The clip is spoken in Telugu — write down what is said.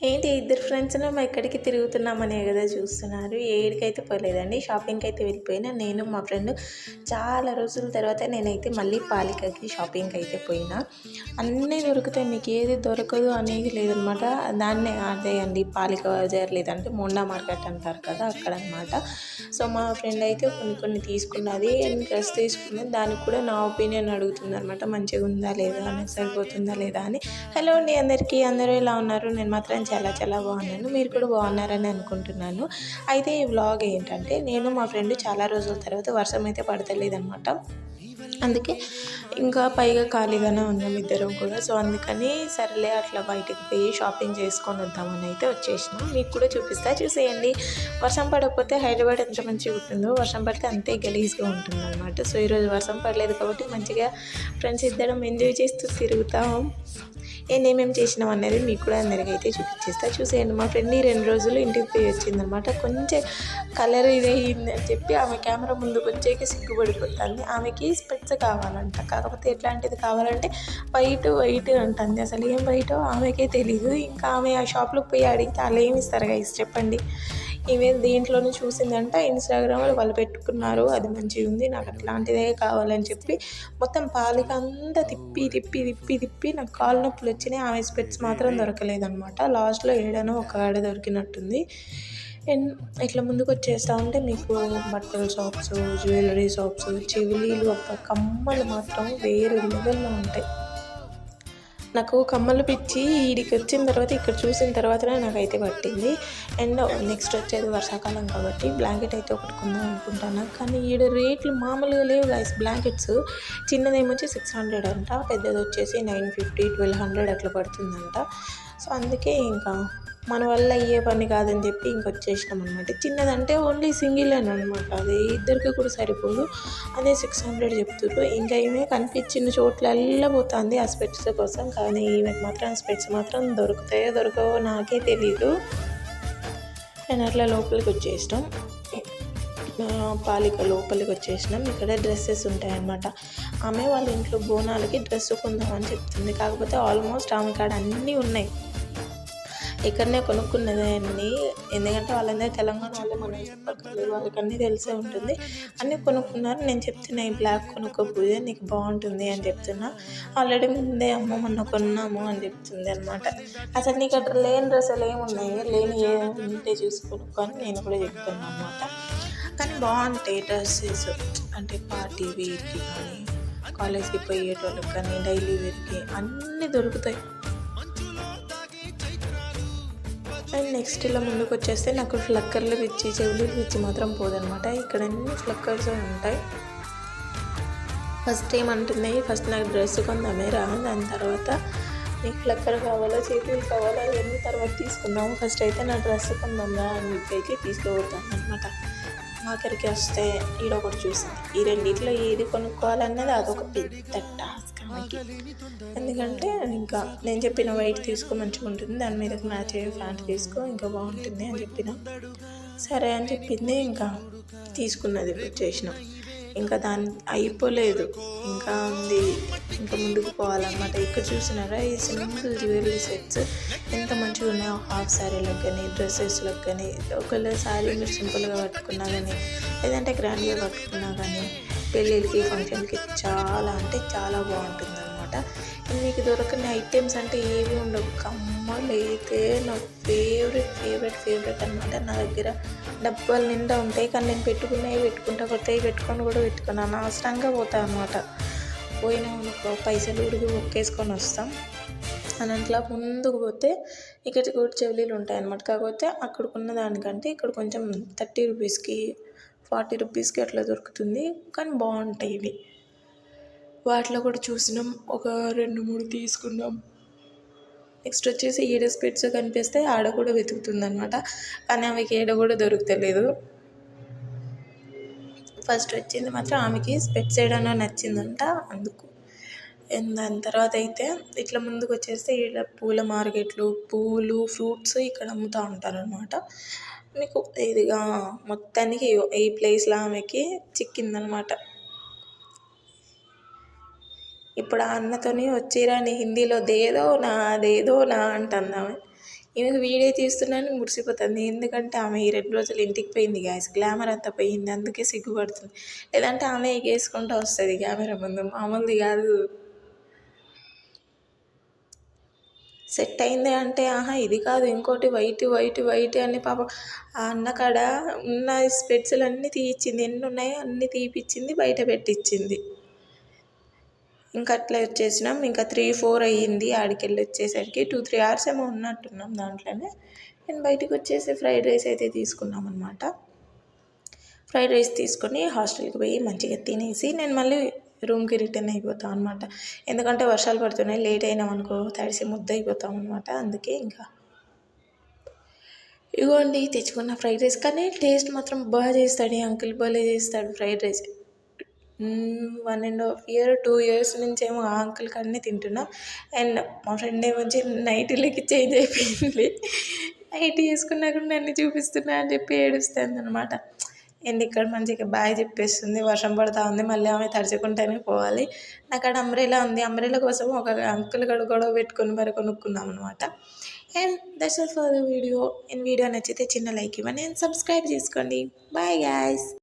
ఏంటి ఇద్దరు ఫ్రెండ్స్‌నేమో ఎక్కడికి తిరుగుతున్నామనే గదా చూస్తున్నారు. ఏడికైతే పోలేదండి. షాపింగ్‌కైతే వెళ్ళిపోయినా. నేను మా ఫ్రెండ్ చాలా రోజుల తర్వాత నేనైతే మళ్ళీ పాలికకి షాపింగ్‌కైతే పోయినా. అన్నీ దొరుకుతాయి. మీకు ఏది దొరకదు అనేది లేదనమాట. దాన్నే అదే అండి పాలిక బజార్ లేదంటే మోండా మార్కెట్ అంటారు కదా! అక్కడనమాట. సో, మా ఫ్రెండ్ అయితే కొన్ని కొన్ని తీసుకున్నది. డ్రెస్ తీసుకుంది. దానికి కూడా నా ఒపీనియన్ అడుగుతుందనమాట. మంచిగుందా లేదా అని, సరిపోతుందా లేదా అని. హలో అండి అందరికీ. అందరూ ఎలా ఉన్నారు? నేను మాత్రం చాలా చాలా బాగున్నాను. మీరు కూడా బాగున్నారని అనుకుంటున్నాను. అయితే ఈ వ్లాగ్ ఏంటంటే నేను మా ఫ్రెండ్ చాలా రోజుల తర్వాత వర్షం అయితే పడతలేదనమాట. అందుకే ఇంకా పైగా ఖాళీగానే ఉన్నాం ఇద్దరం కూడా. సో, అందుకని సరేలే అట్లా బయటికి పోయి షాపింగ్ చేసుకొని వద్దామని అయితే వచ్చేసినాం. మీకు కూడా చూపిస్తా చూసేయండి. వర్షం పడకపోతే హైదరాబాద్ ఎంత మంచిగా ఉంటుందో, వర్షం పడితే అంతే గలీజ్గా ఉంటుందన్నమాట. సో, ఈరోజు వర్షం పడలేదు కాబట్టి మంచిగా ఫ్రెండ్స్ ఇద్దరం ఎంజాయ్ చేస్తూ తిరుగుతాం. నేనేమేమి చేసినాం అనేది మీకు కూడా అందరికైతే చూపించేస్తా చూసేయండి. మా ఫ్రెండ్ ఈ 2 రోజులు ఇంటికి పోయి వచ్చిందనమాట. కొంచెం కలర్ ఇది అయ్యింది అని చెప్పి ఆమె కెమెరా ముందుకు వచ్చేకి సిగ్గుపడిపోతుంది. ఆమెకి స్పెట్స్ కావాలంట. కాకపోతే ఎట్లాంటిది కావాలంటే వైట్ అంటుంది. అసలు ఏం వైటో ఆమెకే తెలీదు. ఇంకా ఆమె ఆ షాప్లోకి పోయి అడిగితే వాళ్ళు ఏమి ఇస్తారు గైస్ చెప్పండి. ఈమె దేంట్లోనే చూసిందంట, ఇన్స్టాగ్రామ్లో వాళ్ళు పెట్టుకున్నారు, అది మంచిగా ఉంది, నాకు అట్లాంటిదే కావాలని చెప్పి మొత్తం పాలిక అంతా తిప్పి తిప్పి తిప్పి తిప్పి నాకు కాళ్ళు నొప్పులు వచ్చినాయి. ఆమె స్పెట్స్ మాత్రం దొరకలేదనమాట. లాస్ట్లో ఏడనో ఒక ఆడ దొరికినట్టుంది. అండ్ ఇట్లా ముందుకు వచ్చేస్తూ ఉంటే మీకు బట్టల షాప్స్, జ్యువెలరీ షాప్స్, చెవిలీలు, కమ్మలు మాత్రం వేరే లెవెల్లో ఉంటాయి. నాకు కమ్మలు పిచ్చి ఈడికి వచ్చిన తర్వాత ఇక్కడ చూసిన తర్వాతనే నాకైతే పట్టింది. అండ్ నెక్స్ట్ వచ్చేది వర్షాకాలం కాబట్టి బ్లాంకెట్ అయితే ఒకటి కొందాం అనుకుంటాను. కానీ ఈడ రేట్లు మామూలుగా లేవు గైస్. బ్లాంకెట్స్ చిన్నదేమొచ్చి 600 అంట, పెద్దది వచ్చేసి 950, 1200 అట్లా పడుతుందంట. సో, అందుకే ఇంకా మన వల్ల అయ్యే పని కాదని చెప్పి ఇంకొచ్చేసినాం అనమాట. చిన్నదంటే ఓన్లీ సింగిల్ అని అనమాట, అది ఇద్దరికి కూడా సరిపోదు. అదే 600 చెప్తుర్రు. ఇంకా ఈమె కనిపించిన చోట్లల్లా పోతుంది ఆ స్పెట్స్ కోసం. కానీ ఈమెకు మాత్రం స్పెట్స్ మాత్రం దొరుకుతాయో దొరకవో నాకే తెలీదు. నేను అట్లా లోపలికి వచ్చేసినాం. పాలిక లోపలికి వచ్చేసినాం. ఇక్కడ డ్రెస్సెస్ ఉంటాయన్నమాట. ఆమె వాళ్ళ ఇంట్లో బోనాలకి డ్రెస్ కొందామని చెప్తుంది. కాకపోతే ఆల్మోస్ట్ ఆమె కాడ అన్నీ ఉన్నాయి. ఇక్కడనే కొనుక్కున్నదే అన్నీ. ఎందుకంటే వాళ్ళందరూ తెలంగాణ వాళ్ళే, మన చుట్టుపక్కల వాళ్ళకి అన్నీ తెలిసే ఉంటుంది. అన్నీ కొనుక్కున్నారు. నేను చెప్తున్నా ఈ బ్లాక్ కొనుక్కో పూజ, నీకు బాగుంటుంది అని చెప్తున్నా. ఆల్రెడీ ముందే అమ్మ మొన్న కొన్నాము అని చెప్తుంది అనమాట. అసలు నీకు అక్కడ లేని డ్రెస్సులు ఏమున్నాయి, లేని ఉంటే చూసి కొనుక్కో అని నేను కూడా చెప్తున్నాను అనమాట. కానీ బాగుంటాయి డ్రెస్సెస్. అంటే పార్టీ వేర్కి కానీ, కాలేజ్కి పోయేటోళ్ళకి కానీ, డైలీ వేర్కి అన్నీ దొరుకుతాయి. అండ్ నెక్స్ట్ ఇలా ముందుకు వచ్చేస్తే నాకు ఫ్లక్కర్లు పిచ్చి, చెవులు పిచ్చి మాత్రం పోదనమాట. ఇక్కడ అన్ని ఫ్లక్కర్స్ ఉంటాయి. ఫస్ట్ ఏమంటున్నాయి, ఫస్ట్ నాకు డ్రెస్ కొందామే రా, దాని తర్వాత నీకు ఫ్లక్కర్ కావాలా, చేతులు కావాలా, అవన్నీ తర్వాత తీసుకుందాము, ఫస్ట్ అయితే నా డ్రెస్ కొందాంరా అని చెప్పి తీసుకుపోతాను అనమాట. ఆఖరికి వస్తే ఈడొకటి చూసింది. ఈ రెండిట్లో ఏది కొనుక్కోవాలన్నది అదొక పెద్ద టాస్క్ ఆమెకి. ఎందుకంటే ఇంకా నేను చెప్పిన వైట్ తీసుకో మంచిగా ఉంటుంది, దాని మీదకి మ్యాచ్ అయ్యే ప్యాంట్ తీసుకో ఇంకా బాగుంటుంది అని చెప్పిన. సరే అని చెప్పింది. ఇంకా తీసుకున్నది, వచ్చేసినాం. ఇంకా దాని అయిపోలేదు, ఇంకా ఉంది, ఇంకా ముందుకు పోవాలన్నమాట. ఇక్కడ చూసినారా ఈ సింపుల్ జ్యువెలరీ సెట్స్ ఎంత మంచిగా ఉన్నాయో. హాఫ్ శారీలకు కానీ, డ్రెస్సెస్లకు కానీ, ఒకవేళ శారీ మీరు సింపుల్గా కట్టుకున్నా కానీ, లేదంటే గ్రాండ్గా కట్టుకున్నా కానీ, పెళ్ళిళ్ళకి, ఫంక్షన్కి చాలా అంటే చాలా బాగుంటుంది అనమాట. మీకు దొరకని ఐటమ్స్ అంటే ఏవి ఉండవు. కమ్మలు అయితే నా ఫేవరెట్ అనమాట. నా దగ్గర డబ్బాలు నిండా ఉంటాయి. కానీ నేను పెట్టుకున్నవి పెట్టుకుంటా, కొత్తవి పెట్టుకొని కూడా పెట్టుకున్నాను. అనవసరంగా పోతాను అనమాట. పోయినా అనుకో పైసలు ఉడికి ఒక్కేసుకొని వస్తాం అని అట్లా ముందుకు పోతే ఇక్కడ కూడా చెవులీలు ఉంటాయి అన్నమాట. కాకపోతే అక్కడికున్న దానికంటే ఇక్కడ కొంచెం 30 రూపీస్కి, 40 రూపీస్కి అట్లా దొరుకుతుంది. కానీ బాగుంటాయి ఇవి. వాటిలో కూడా చూసినాం, ఒక 2-3 తీసుకున్నాం. నెక్స్ట్ వచ్చేసి ఈడ స్పెట్స్ కనిపిస్తే ఆడ కూడా వెతుకుతుంది అనమాట. కానీ ఆమెకి ఏడ కూడా దొరుకుతలేదు. ఫస్ట్ వచ్చింది మాత్రం ఆమెకి స్పెట్స్ వేయడానికి నచ్చిందంట, అందుకు. దాని తర్వాత అయితే ఇట్లా ముందుకు వచ్చేస్తే ఇక్కడ పూల మార్కెట్లు, పూలు, ఫ్రూట్స్ ఇక్కడ అమ్ముతూ ఉంటారనమాట. మీకు ఇదిగా మొత్తానికి ఈ ప్లేస్లో ఆమెకి చిక్కిందనమాట. ఇప్పుడు ఆ అన్నతోని వచ్చిరాని హిందీలో దేదో నా అంటుంది ఆమె. ఈమెకు వీడియో తీస్తున్నాను మురిసిపోతుంది. ఎందుకంటే ఆమె ఈ 2 రోజులు ఇంటికి పోయింది గాయ్స్. గ్లామర్ అంతా పోయింది. అందుకే సిగ్గుపడుతుంది. లేదంటే ఆమె ఎగేసుకుంటూ వస్తుంది కెమెరా ముందు. మామూలుది కాదు. సెట్ అయింది అంటే ఇది కాదు ఇంకోటి వైట్ వైట్ వైట్ అని పాపం ఆ అన్న కాడ ఉన్న స్పెట్స్లు అన్నీ తీయించింది. ఎన్ని ఉన్నాయో అన్నీ తీపిచ్చింది, బయట పెట్టించింది. ఇంకా అట్లా వచ్చేసినాం. ఇంకా 3-4 అయ్యింది ఆడికెళ్ళి వచ్చేసరికి. 2-3 అవర్స్ ఏమో ఉన్నట్టున్నాం దాంట్లోనే. నేను బయటకు వచ్చేసి ఫ్రైడ్ రైస్ అయితే తీసుకున్నాం అనమాట. ఫ్రైడ్ రైస్ తీసుకొని హాస్టల్కి పోయి మంచిగా తినేసి నేను మళ్ళీ రూమ్కి రిటర్న్ అయిపోతాం అనమాట. ఎందుకంటే వర్షాలు పడుతున్నాయి, లేట్ అయినాం అనుకో తడిసి ముద్ద అయిపోతాం అనమాట. అందుకే ఇంకా ఇగోండి తెచ్చుకున్న ఫ్రైడ్ రైస్. కానీ టేస్ట్ మాత్రం బాగా చేస్తాడు ఈ అంకుల్, భలే చేస్తాడు ఫ్రైడ్ రైస్. 1.5 ఇయర్ 2 ఇయర్స్ నుంచేమో ఆ అంకుల్ కాడనే తింటున్నాం. అండ్ మా ఫ్రెండ్ ఏమొచ్చి నైటీలకి చేంజ్ అయిపోయింది. నైటీ వేసుకున్నా కూడా నన్ను చూపిస్తున్నా అని చెప్పి ఏడుస్తుంది అనమాట. అండ్ ఇక్కడ మంచిగా బాయ్ చెప్పేస్తుంది. వర్షం పడుతూ ఉంది, మళ్ళీ ఆమె తడుచుకుంటూనే పోవాలి. నాకు అక్కడ అంబ్రెలా ఉంది. అంబ్రెలా కోసం ఒక అంకుల్ గడు గొడవ పెట్టుకొని మరి కొనుక్కున్నాం అనమాట. And that's all for the video. Video నచ్చితే చిన్న లైక్ ఇవ్వండి అండ్ సబ్స్క్రైబ్ చేసుకోండి. Bye guys.